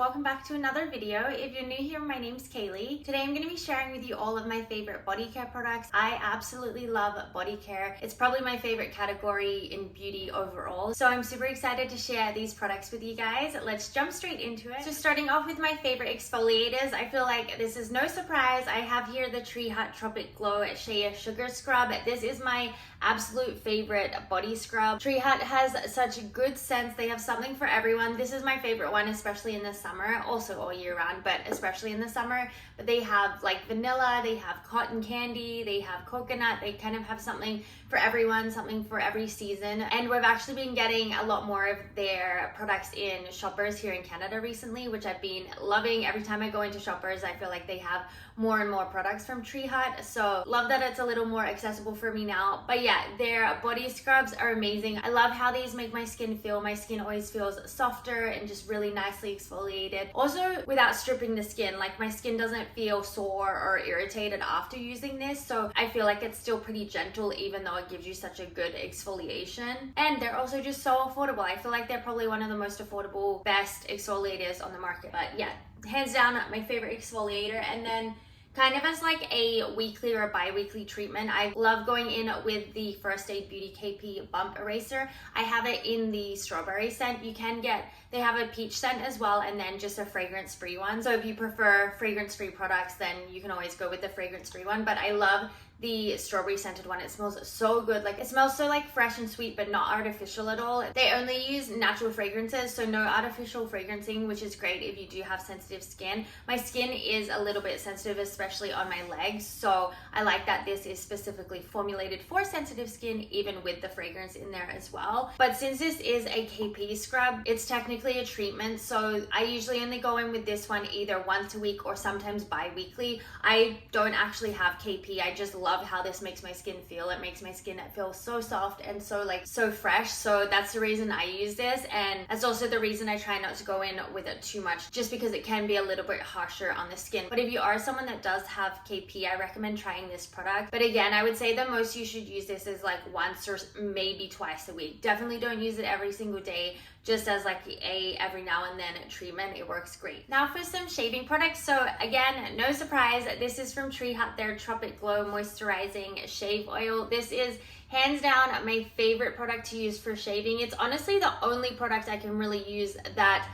welcome back to another video. If you're new here, my name's Kaylee. Today I'm going to be sharing with you all of my favorite body care products. I absolutely love body care. It's probably my favorite category in beauty overall. So I'm super excited to share these products with you guys. Let's jump straight into it. So starting off with my favorite exfoliators, I feel like this is no surprise. I have here the Tree Hut Tropic Glow Shea Sugar Scrub. This is my absolute favorite body scrub. Tree Hut has such a good scents. They have something for everyone. This is my favorite one, especially in the summer, also all year round, but especially in the summer. But they have like vanilla, they have cotton candy, they have coconut. They kind of have something for everyone, something for every season. And we've actually been getting a lot more of their products in Shoppers here in Canada recently, which I've been loving. Every time I go into Shoppers, I feel like they have more and more products from Tree Hut. So love that it's a little more accessible for me now. But yeah, their body scrubs are amazing. I love how these make my skin feel. My skin always feels softer and just really nicely exfoliated. Also, without stripping the skin, like my skin doesn't feel sore or irritated after using this. So I feel like it's still pretty gentle, even though it gives you such a good exfoliation. And they're also just so affordable. I feel like they're probably one of the most affordable, best exfoliators on the market. But yeah, hands down, my favorite exfoliator. And then kind of as like a weekly or bi-weekly treatment, I love going in with the First Aid Beauty KP Bump Eraser. I have it in the strawberry scent. You can get, they have a peach scent as well, and then just a fragrance-free one. So if you prefer fragrance-free products, then you can always go with the fragrance-free one. But I love the strawberry scented one. It smells so good. Like it smells so like fresh and sweet, but not artificial at all. They only use natural fragrances, so no artificial fragrancing, which is great if you do have sensitive skin. My skin is a little bit sensitive, especially on my legs, so I like that this is specifically formulated for sensitive skin, even with the fragrance in there as well. But since this is a KP scrub, it's technically a treatment, so I usually only go in with this one either once a week or sometimes bi-weekly. I don't actually have KP. I just love how this makes my skin feel. It makes my skin feel so soft and so fresh. So that's the reason I use this, and that's also the reason I try not to go in with it too much, just because it can be a little bit harsher on the skin. But if you are someone that does have KP, I recommend trying this product. But again, I would say the most you should use this is like once or maybe twice a week. Definitely don't use it every single day, just as like a every now and then treatment. It works great. Now for some shaving products. So again, no surprise, this is from Tree Hut, their Tropic Glow Moisturizing Shave Oil. This is hands down my favorite product to use for shaving. It's honestly the only product I can really use that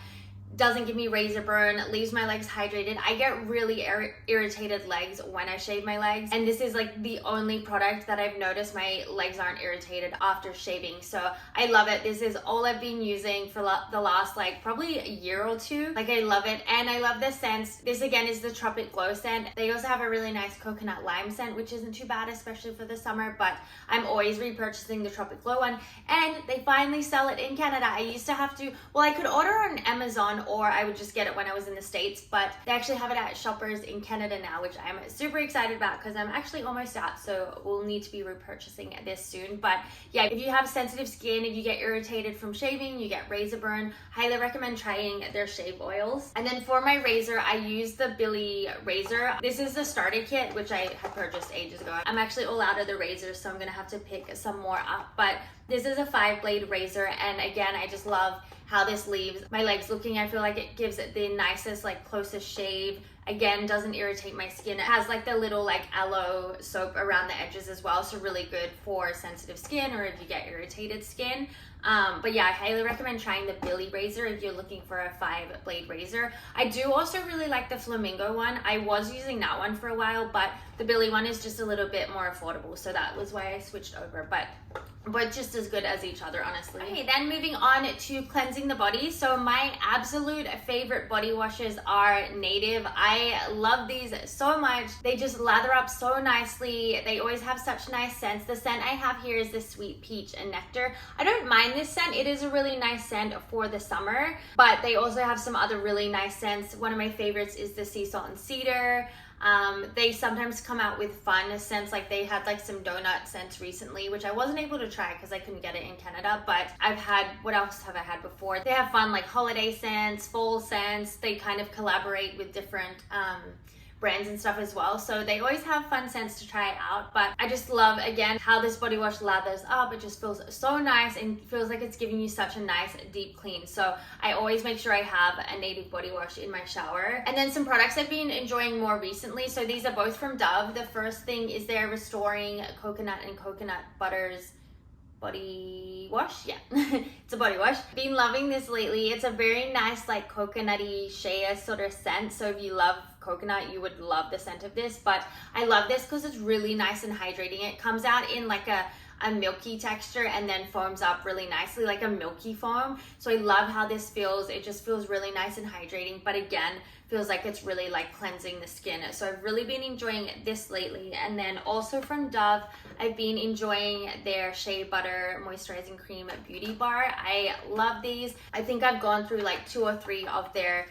doesn't give me razor burn, leaves my legs hydrated. I get really irritated legs when I shave my legs, and this is like the only product that I've noticed my legs aren't irritated after shaving. So I love it. This is all I've been using for the last like probably a year or two. Like I love it, and I love the scents. This again is the Tropic Glow scent. They also have a really nice coconut lime scent, which isn't too bad, especially for the summer, but I'm always repurchasing the Tropic Glow one, and they finally sell it in Canada. I used to have to, well, I could order on Amazon, or I would just get it when I was in the States, but they actually have it at Shoppers in Canada now, which I'm super excited about because I'm actually almost out, so we'll need to be repurchasing this soon. But yeah, if you have sensitive skin, if you get irritated from shaving, you get razor burn, highly recommend trying their shave oils. And then for my razor, I use the Billie razor. This is the starter kit, which I had purchased ages ago. I'm actually all out of the razors, so I'm gonna have to pick some more up, but this is a 5-blade razor, and again, I just love how this leaves my legs looking. I feel like it gives it the nicest, like closest shave. Again, doesn't irritate my skin. It has like the little like aloe soap around the edges as well, so really good for sensitive skin or if you get irritated skin. But yeah, I highly recommend trying the Billie razor if you're looking for a 5-blade razor. I do also really like the Flamingo one. I was using that one for a while, but the Billie one is just a little bit more affordable, so that was why I switched over. But just as good as each other, honestly. Okay, then moving on to cleansing the body. So my absolute favorite body washes are Native. I love these so much. They just lather up so nicely. They always have such nice scents. The scent I have here is the Sweet Peach and Nectar. I don't mind this scent. It is a really nice scent for the summer, but they also have some other really nice scents. One of my favorites is the Sea Salt and Cedar. They sometimes come out with fun scents, like they had like some donut scents recently, which I wasn't able to try because I couldn't get it in Canada, but I've had, what else have I had before? They have fun like holiday scents, fall scents. They kind of collaborate with different brands and stuff as well. So they always have fun scents to try out. But I just love, again, how this body wash lathers up. It just feels so nice and feels like it's giving you such a nice deep clean. So I always make sure I have a native body wash in my shower. And then some products I've been enjoying more recently. So these are both from Dove. The first thing is their Restoring Coconut and Coconut Butters body wash. Yeah, it's a body wash. Been loving this lately. It's a very nice like coconutty Shea sort of scent. So if you love coconut, you would love the scent of this. But I love this because it's really nice and hydrating. It comes out in like a milky texture and then foams up really nicely, like a milky foam. So I love how this feels. It just feels really nice and hydrating, but again, feels like it's really like cleansing the skin. So I've really been enjoying this lately. And then also from Dove, I've been enjoying their Shea Butter Moisturizing Cream Beauty Bar. I love these. I think I've gone through like 2 or 3 of their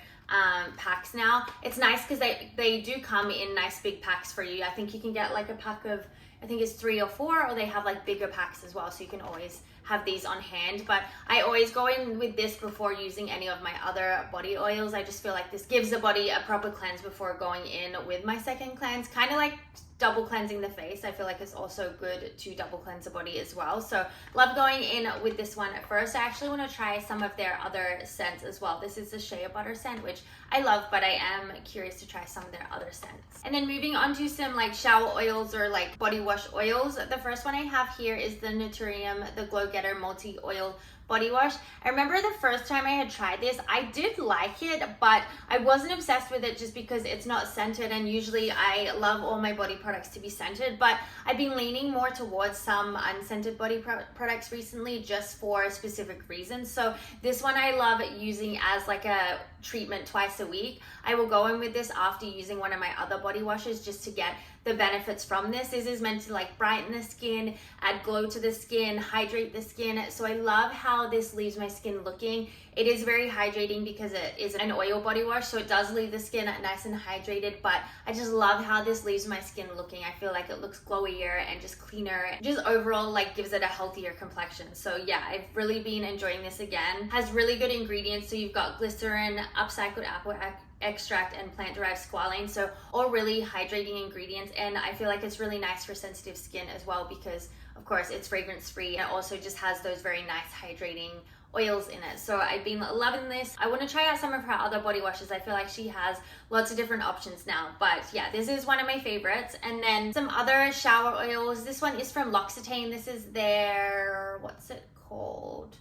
packs now. It's nice because they do come in nice big packs for you. I think you can get like a pack of, I think it's 3 or 4, or they have like bigger packs as well, so you can always have these on hand. But I always go in with this before using any of my other body oils. I just feel like this gives the body a proper cleanse before going in with my second cleanse, kind of like double cleansing the face. I feel like it's also good to double cleanse the body as well. So love going in with this one at first. I actually want to try some of their other scents as well. This is the Shea Butter scent, which I love, but I am curious to try some of their other scents. And then moving on to some like shower oils or like body wash oils. The first one I have here is the Naturium, the Glow Getter Multi Oil body wash. I remember the first time I had tried this, I did like it, but I wasn't obsessed with it just because it's not scented, and usually I love all my body products to be scented, but I've been leaning more towards some unscented body products recently just for specific reasons. So this one I love using as like a treatment twice a week. I will go in with this after using one of my other body washes just to get the benefits from this. This is meant to like brighten the skin, add glow to the skin, hydrate the skin. So I love how this leaves my skin looking. It is very hydrating because it is an oil body wash, so it does leave the skin nice and hydrated, but I just love how this leaves my skin looking. I feel like it looks glowier and just cleaner, just overall like gives it a healthier complexion. So yeah, I've really been enjoying this again. Has really good ingredients. So you've got glycerin, upcycled apple extract, and plant-derived squalane, so all really hydrating ingredients. And I feel like it's really nice for sensitive skin as well because of course it's fragrance free, and it also just has those very nice hydrating oils in it. So I've been loving this. I want to try out some of her other body washes. I feel like she has lots of different options now, but yeah, this is one of my favorites. And then some other shower oils. This one is from Loccitaine. This is their, what's it called?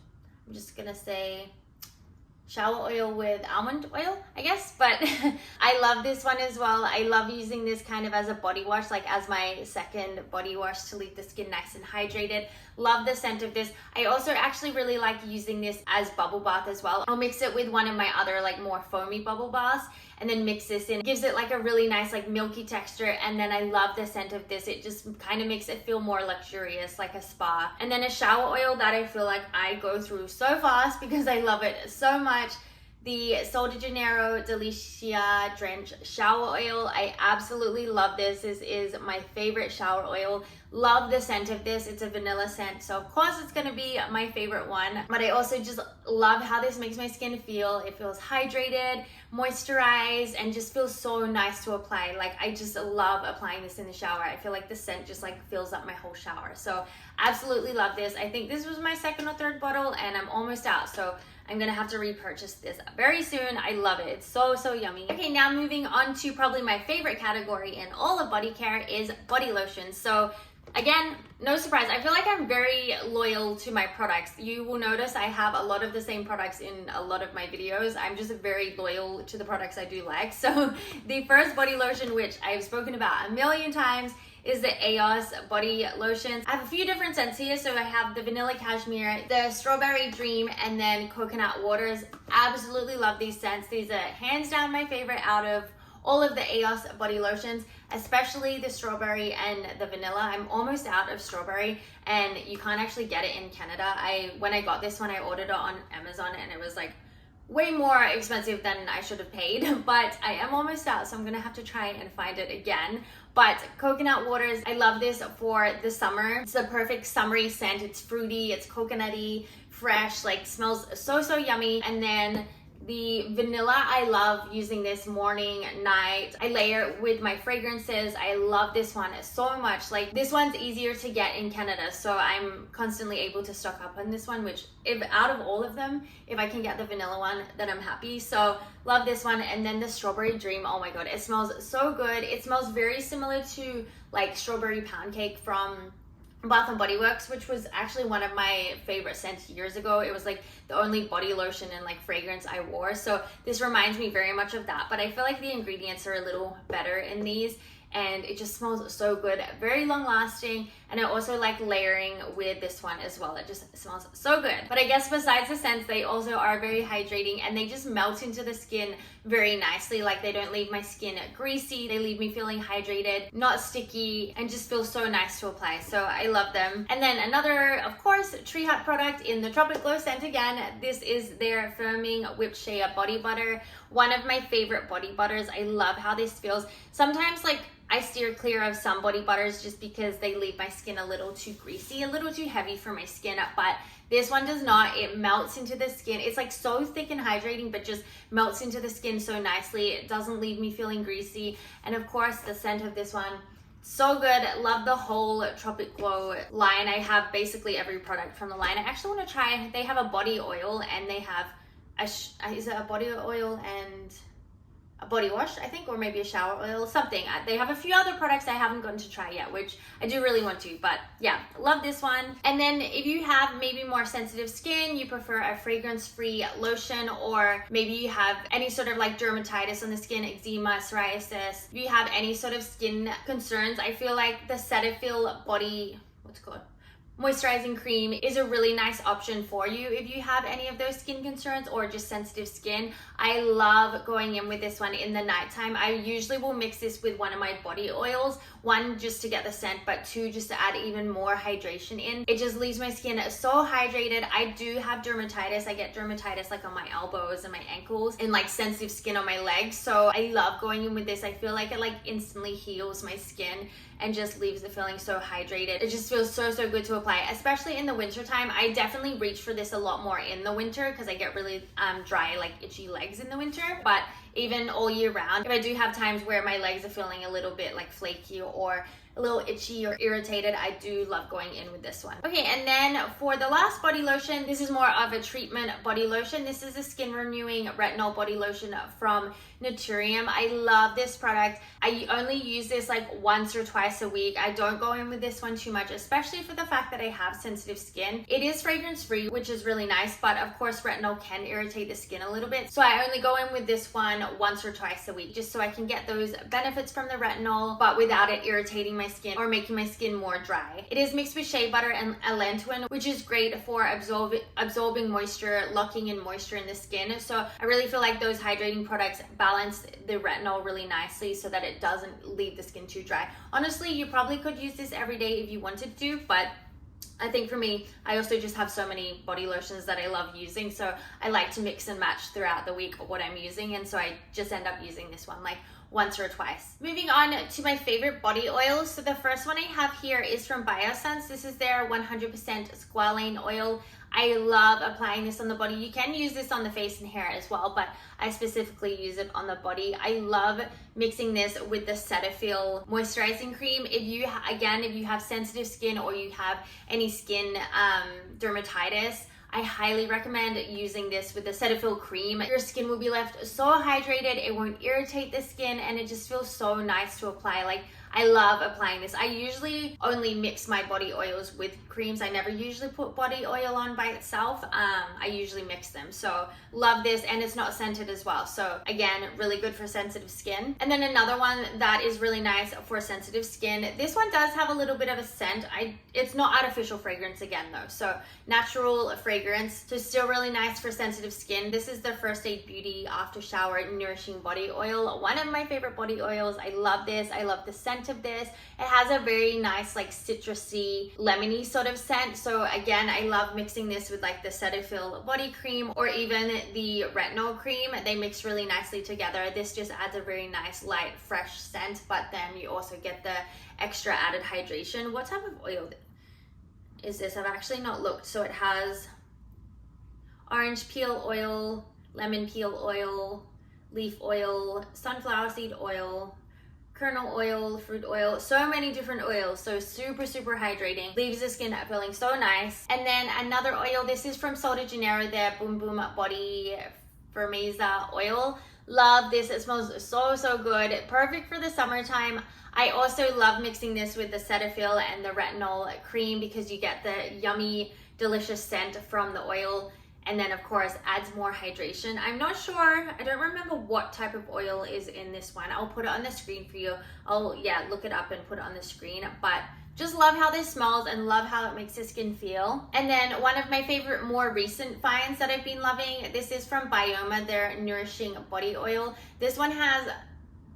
I'm just gonna say shower oil with almond oil, I guess, but I love this one as well. I love using this kind of as a body wash, like as my second body wash to leave the skin nice and hydrated. Love the scent of this. I also actually really like using this as bubble bath as well. I'll mix it with one of my other like more foamy bubble baths and then mix this in. It gives it like a really nice like milky texture, and then I love the scent of this. It just kind of makes it feel more luxurious, like a spa. And then a shower oil that I feel like I go through so fast because I love it so much. The Sol de Janeiro Delicia Drench Shower Oil. I absolutely love this. This is my favorite shower oil. Love the scent of this. It's a vanilla scent, so of course it's gonna be my favorite one. But I also just love how this makes my skin feel. It feels hydrated, moisturized, and just feels so nice to apply. Like I just love applying this in the shower. I feel like the scent just like fills up my whole shower. So absolutely love this. I think this was my second or third bottle and I'm almost out. So I'm gonna have to repurchase this very soon. I love it. It's so, so yummy. Okay, now moving on to probably my favorite category in all of body care is body lotions. So again, no surprise, I feel like I'm very loyal to my products. You will notice I have a lot of the same products in a lot of my videos. I'm just very loyal to the products I do like. So the first body lotion, which I've spoken about a million times, is the Eos Body Lotion. I have a few different scents here. So I have the Vanilla Cashmere, the Strawberry Dream, and then Coconut Waters. Absolutely love these scents. These are hands down my favorite out of all of the Eos body lotions, especially the strawberry and the vanilla. I'm almost out of strawberry and you can't actually get it in Canada. When I got this one, I ordered it on Amazon and it was like way more expensive than I should have paid, but I am almost out, so I'm gonna have to try and find it again. But Coconut Waters, I love this for the summer. It's the perfect summery scent. It's fruity, it's coconutty, fresh, like smells so, so yummy. And then The vanilla, I love using this morning, night. I layer it with my fragrances. I love this one so much. Like, this one's easier to get in Canada, so I'm constantly able to stock up on this one, which if out of all of them, if I can get the vanilla one, then I'm happy. So love this one. And then the Strawberry Dream, oh my god, it smells so good. It smells very similar to like strawberry pound cake from Bath and Body Works, which was actually one of my favorite scents years ago. It was like the only body lotion and like fragrance I wore, so this reminds me very much of that, but I feel like the ingredients are a little better in these, and it just smells so good, very long lasting. And I also like layering with this one as well. It just smells so good. But I guess besides the scents, they also are very hydrating, and they just melt into the skin very nicely. Like, they don't leave my skin greasy, they leave me feeling hydrated, not sticky, and just feel so nice to apply. So I love them. And then another, of course, Tree Hut product in the Tropic Glow scent again. This is their Firming Whipped Shea Body Butter. One of my favorite body butters. I love how this feels. Sometimes, like, I steer clear of some body butters just because they leave my skin a little too greasy, a little too heavy for my skin, but this one does not. It melts into the skin. It's like so thick and hydrating, but just melts into the skin so nicely. It doesn't leave me feeling greasy. And of course, the scent of this one, so good. Love the whole Tropic Glow line. I have basically every product from the line. I actually want to try, they have a body oil, and they have is it a body oil and a body wash, I think, or maybe a shower oil, something. They have a few other products I haven't gotten to try yet, which I do really want to, but yeah, love this one. And then if you have maybe more sensitive skin, you prefer a fragrance-free lotion, or maybe you have any sort of like dermatitis on the skin, eczema, psoriasis, if you have any sort of skin concerns, I feel like the Cetaphil body, what's it called? Moisturizing cream is a really nice option for you if you have any of those skin concerns or just sensitive skin. I love going in with this one in the nighttime. I usually will mix this with one of my body oils, one just to get the scent, but two just to add even more hydration in. It just leaves my skin so hydrated. I do have dermatitis. I get dermatitis like on my elbows and my ankles, and like sensitive skin on my legs, so I love going in with this. I feel like it like instantly heals my skin and just leaves it feeling so hydrated. It just feels so good to apply, especially in the winter time. I definitely reach for this a lot more in the winter because I get really dry, like itchy legs in the winter, but even all year round, if I do have times where my legs are feeling a little bit like flaky or a little itchy or irritated, I do love going in with this one. Okay, and then for the last body lotion, this is more of a treatment body lotion. This is a skin renewing retinol body lotion from Naturium. I love this product. I only use this like once or twice a week. I don't go in with this one too much, especially for the fact that I have sensitive skin. It is fragrance free, which is really nice, but of course retinol can irritate the skin a little bit. So I only go in with this one once or twice a week, just so I can get those benefits from the retinol, but without it irritating my skin or making my skin more dry. It is mixed with shea butter and allantoin, which is great for absorbing moisture, locking in moisture in the skin. So I really feel like those hydrating products balance the retinol really nicely so that it doesn't leave the skin too dry. Honestly, you probably could use this every day if you wanted to, but I think for me, I also just have so many body lotions that I love using, so I like to mix and match throughout the week what I'm using, and so I just end up using this one like once or twice. Moving on to my favorite body oils. So the first one I have here is from Biossance. This is their 100% Squalane Oil. I love applying this on the body. You can use this on the face and hair as well, but I specifically use it on the body. I love mixing this with the Cetaphil moisturizing cream. If you have sensitive skin or you have any skin dermatitis, I highly recommend using this with the Cetaphil cream. Your skin will be left so hydrated, it won't irritate the skin, and it just feels so nice to apply. Like, I love applying this. I usually only mix my body oils with creams. I never usually put body oil on by itself. I usually mix them. So love this, and it's not scented as well. So again, really good for sensitive skin. And then another one that is really nice for sensitive skin. This one does have a little bit of a scent. It's not artificial fragrance again though. So natural fragrance. So still really nice for sensitive skin. This is the First Aid Beauty After Shower Nourishing Body Oil. One of my favorite body oils. I love this. I love the scent of this. It has a very nice like citrusy, lemony sort of scent. So again, I love mixing this with like the Cetaphil body cream or even the retinol cream. They mix really nicely together. This just adds a very nice, light, fresh scent, but then you also get the extra added hydration. What type of oil is this? I've actually not looked. So it has orange peel oil, lemon peel oil, leaf oil, sunflower seed oil, kernel oil, fruit oil, so many different oils. So super, super hydrating. Leaves the skin feeling so nice. And then another oil, this is from Sol de Janeiro, their Boom Boom Body Firmeza oil. Love this, it smells so, so good. Perfect for the summertime. I also love mixing this with the Cetaphil and the Retinol cream because you get the yummy, delicious scent from the oil. And then of course adds more hydration. I'm not sure, I don't remember what type of oil is in this one. I'll put it on the screen for you. I'll look it up and put it on the screen. But just love how this smells and love how it makes the skin feel. And then one of my favorite more recent finds that I've been loving, this is from Byoma, their Nourishing Body Oil. This one has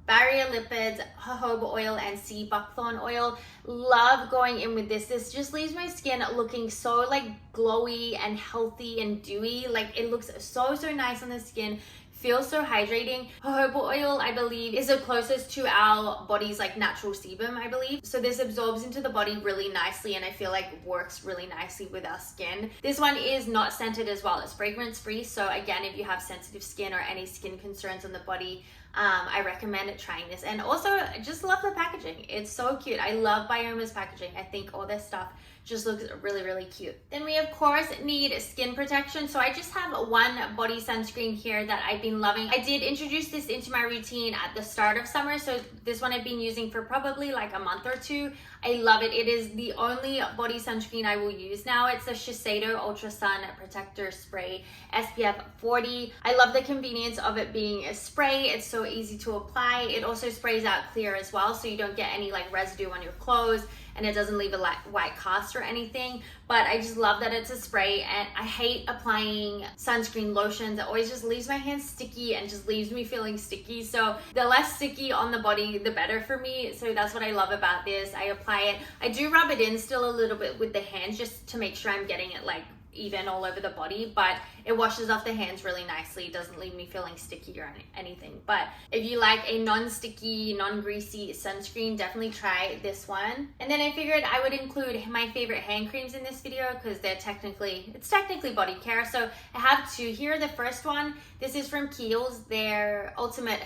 barrier lipids, jojoba oil, and sea buckthorn oil. Love going in with this. This just leaves my skin looking so like glowy and healthy and dewy. Like it looks so, so nice on the skin. Feels so hydrating. Jojoba oil, I believe, is the closest to our body's like natural sebum, I believe. So this absorbs into the body really nicely and I feel like works really nicely with our skin. This one is not scented as well. It's fragrance free. So again, if you have sensitive skin or any skin concerns on the body, I recommend trying this. And also, I just love the packaging. It's so cute. I love Byoma's packaging. I think all their stuff just looks really, really cute. Then we of course need skin protection. So I just have one body sunscreen here that I've been loving. I did introduce this into my routine at the start of summer. So this one I've been using for probably like a month or two. I love it. It is the only body sunscreen I will use now. It's a Shiseido Ultra Sun Protector Spray SPF 40. I love the convenience of it being a spray. It's so easy to apply. It also sprays out clear as well, so you don't get any like residue on your clothes, and it doesn't leave a white cast or anything. But I just love that it's a spray, and I hate applying sunscreen lotions. It always just leaves my hands sticky and just leaves me feeling sticky. So the less sticky on the body, the better for me. So that's what I love about this. I apply it. I do rub it in still a little bit with the hands just to make sure I'm getting it like even all over the body, but it washes off the hands really nicely. It doesn't leave me feeling sticky or anything. But if you like a non-sticky, non-greasy sunscreen, definitely try this one. And then I figured I would include my favorite hand creams in this video because it's technically body care. So I have two here. The first one, this is from Kiehl's, their ultimate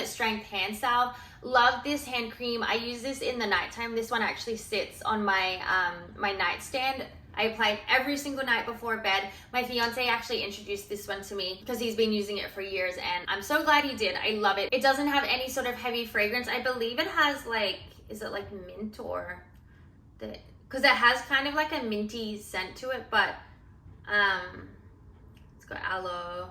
strength hand salve. Love this hand cream. I use this in the nighttime. This one actually sits on my my nightstand. I apply it every single night before bed. My fiance actually introduced this one to me because he's been using it for years, and I'm so glad he did. I love it. It doesn't have any sort of heavy fragrance. I believe it has like, is it like mint or because it has kind of like a minty scent to it, but it's got aloe.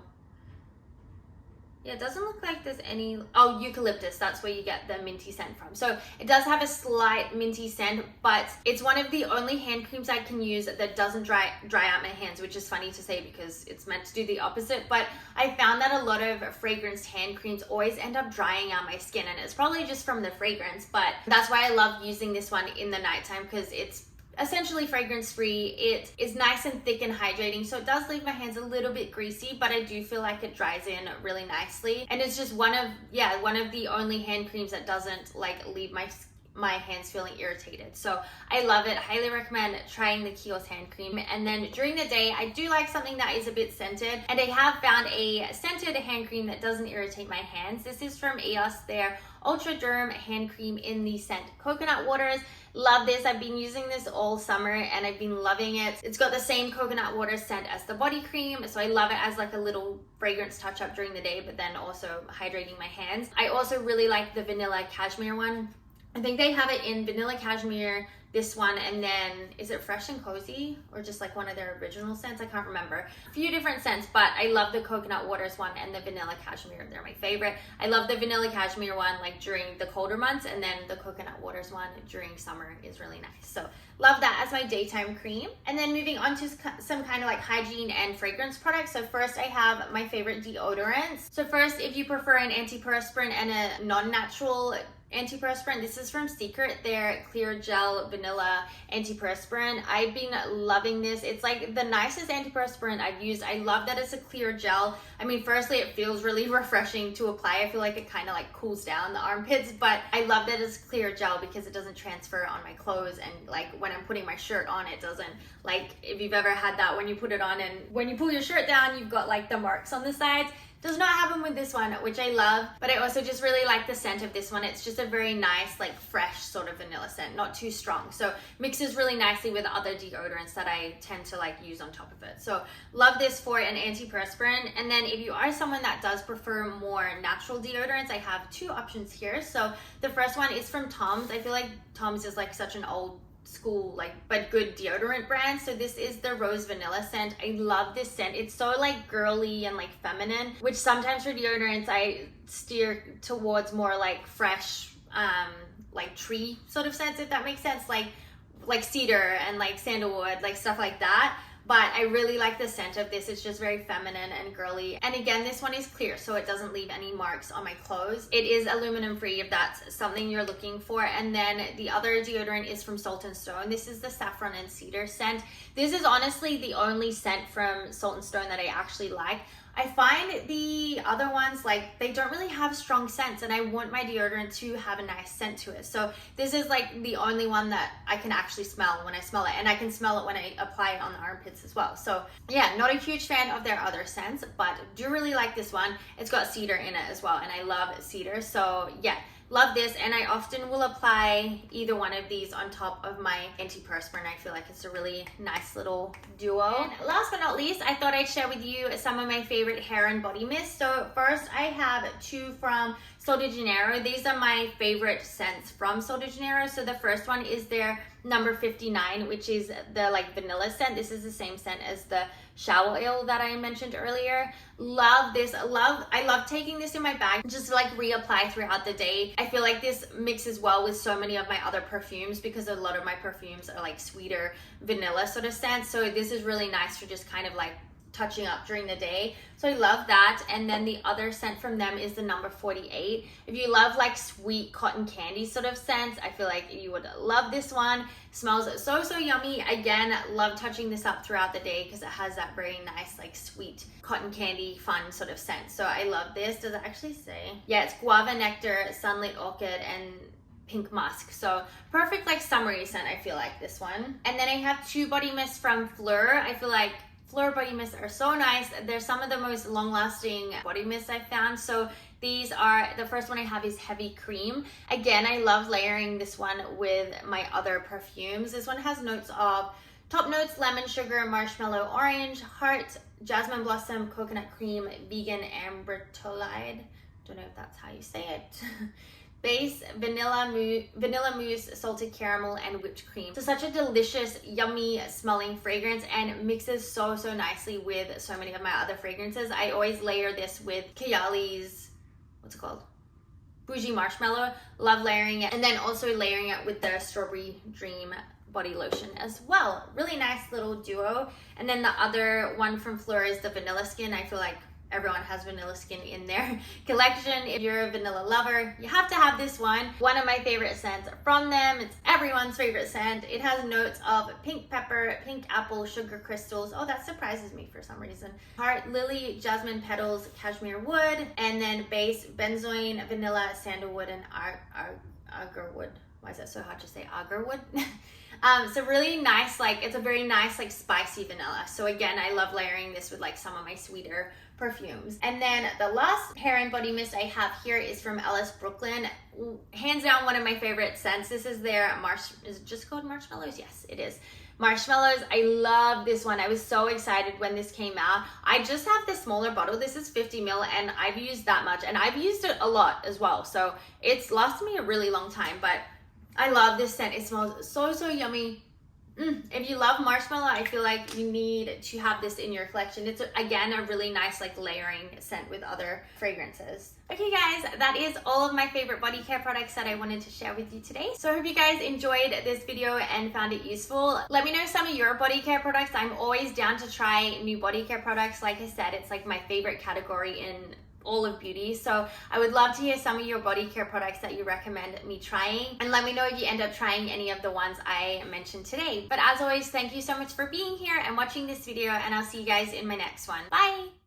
Yeah, it doesn't look like there's any, oh, eucalyptus, that's where you get the minty scent from. So it does have a slight minty scent, but it's one of the only hand creams I can use that doesn't dry out my hands, which is funny to say because it's meant to do the opposite. But I found that a lot of fragranced hand creams always end up drying out my skin, and it's probably just from the fragrance, but that's why I love using this one in the nighttime because it's essentially fragrance free. It is nice and thick and hydrating, so it does leave my hands a little bit greasy, but I do feel like it dries in really nicely. And it's just one of the only hand creams that doesn't like leave my hands feeling irritated. So I love it. Highly recommend trying the Kiehl's hand cream. And then during the day, I do like something that is a bit scented, and I have found a scented hand cream that doesn't irritate my hands. This is from Eos, their Ultra Derm hand cream in the scent Coconut Waters. Love this. I've been using this all summer and I've been loving it. It's got the same coconut water scent as the body cream, so I love it as like a little fragrance touch up during the day, but then also hydrating my hands. I also really like the vanilla cashmere one. I think they have it in vanilla cashmere, this one, and then is it fresh and cozy or just like one of their original scents? I can't remember. A few different scents, but I love the coconut waters one and the vanilla cashmere. They're my favorite. I love the vanilla cashmere one like during the colder months, and then the coconut waters one during summer is really nice. So love that as my daytime cream. And then moving on to some kind of like hygiene and fragrance products. So first I have my favorite deodorants. So first, if you prefer an antiperspirant and a non-natural Antiperspirant. This is from Secret, their clear gel vanilla antiperspirant. I've been loving this. It's like the nicest antiperspirant I've used. I love that it's a clear gel. I mean, firstly, it feels really refreshing to apply. I feel like it kind of like cools down the armpits, but I love that it's clear gel because it doesn't transfer on my clothes, and like when I'm putting my shirt on, it doesn't, like if you've ever had that when you put it on and when you pull your shirt down, you've got like the marks on the sides. Does not happen with this one, which I love, but I also just really like the scent of this one. It's just a very nice, like fresh sort of vanilla scent, not too strong. So mixes really nicely with other deodorants that I tend to like use on top of it. So love this for an antiperspirant. And then if you are someone that does prefer more natural deodorants, I have two options here. So the first one is from Tom's. I feel like Tom's is like such an old school like but good deodorant brand. So this is the rose vanilla scent. I love this scent. It's so like girly and like feminine, which sometimes for deodorants I steer towards more like fresh like tree sort of scents, if that makes sense, like cedar and like sandalwood, like stuff like that. But I really like the scent of this. It's just very feminine and girly. And again, this one is clear, so it doesn't leave any marks on my clothes. It is aluminum free if that's something you're looking for. And then the other deodorant is from Salt & Stone. This is the Saffron and Cedar scent. This is honestly the only scent from Salt & Stone that I actually like. I find the other ones, like, they don't really have strong scents, and I want my deodorant to have a nice scent to it. So this is like the only one that I can actually smell when I smell it, and I can smell it when I apply it on the armpits as well. So yeah, not a huge fan of their other scents, but do really like this one. It's got cedar in it as well, and I love cedar. So yeah, love this, and I often will apply either one of these on top of my antiperspirant. I feel like it's a really nice little duo. And last but not least, I thought I'd share with you some of my favorite hair and body mist. So first, I have two from Sol de Janeiro. These are my favorite scents from Sol de Janeiro. So the first one is their number 59, which is the like vanilla scent. This is the same scent as the shower oil that I mentioned earlier. Love this. I love taking this in my bag just to like reapply throughout the day. I feel like this mixes well with so many of my other perfumes because a lot of my perfumes are like sweeter vanilla sort of scents. So this is really nice for just kind of like touching up during the day. So I love that. And then the other scent from them is the number 48. If you love like sweet cotton candy sort of scents, I feel like you would love this one. Smells so yummy. Again, love touching this up throughout the day because it has that very nice like sweet cotton candy fun sort of scent. So I love this. Does it actually say? Yeah, it's guava nectar, sunlit orchid, and pink musk. So perfect like summery scent, I feel like, this one. And then I have two body mists from Fleur. I feel like Fleur body mists are so nice. They're some of the most long-lasting body mists I've found. So these are, the first one I have is Heavy Cream. Again, I love layering this one with my other perfumes. This one has notes of top notes, lemon, sugar, marshmallow, orange, heart, jasmine blossom, coconut cream, vegan ambroxolide. Don't know if that's how you say it. Base, vanilla mousse, salted caramel, and whipped cream. So such a delicious, yummy smelling fragrance, and mixes so nicely with so many of my other fragrances. I always layer this with Kayali's, what's it called? Bougie Marshmallow. Love layering it. And then also layering it with the Strawberry Dream body lotion as well. Really nice little duo. And then the other one from Fleur is the Vanilla Skin. I feel like everyone has vanilla skin in their collection. If you're a vanilla lover, you have to have this one. One of my favorite scents from them. It's everyone's favorite scent. It has notes of pink pepper, pink apple, sugar crystals. Oh, that surprises me for some reason. Heart, lily, jasmine petals, cashmere wood, and then base, benzoin, vanilla, sandalwood, and agarwood. Why is that so hard to say? Agarwood? So really nice, like it's a very nice like spicy vanilla. So again, I love layering this with like some of my sweeter perfumes. And then the last hair and body mist I have here is from Ellis Brooklyn. Hands down one of my favorite scents. This is their is it just called Marshmallows? Yes, it is. Marshmallows. I love this one. I was so excited when this came out. I just have the smaller bottle. This is 50 ml, and I've used that much, and I've used it a lot as well. So it's lasted me a really long time, but I love this scent. It smells so yummy. If you love marshmallow, I feel like you need to have this in your collection. It's, again, a really nice like layering scent with other fragrances. Okay guys, that is all of my favorite body care products that I wanted to share with you today. So I hope you guys enjoyed this video and found it useful. Let me know some of your body care products. I'm always down to try new body care products. Like I said, it's like my favorite category in all of beauty. So I would love to hear some of your body care products that you recommend me trying, and let me know if you end up trying any of the ones I mentioned today. But as always, thank you so much for being here and watching this video, and I'll see you guys in my next one. Bye!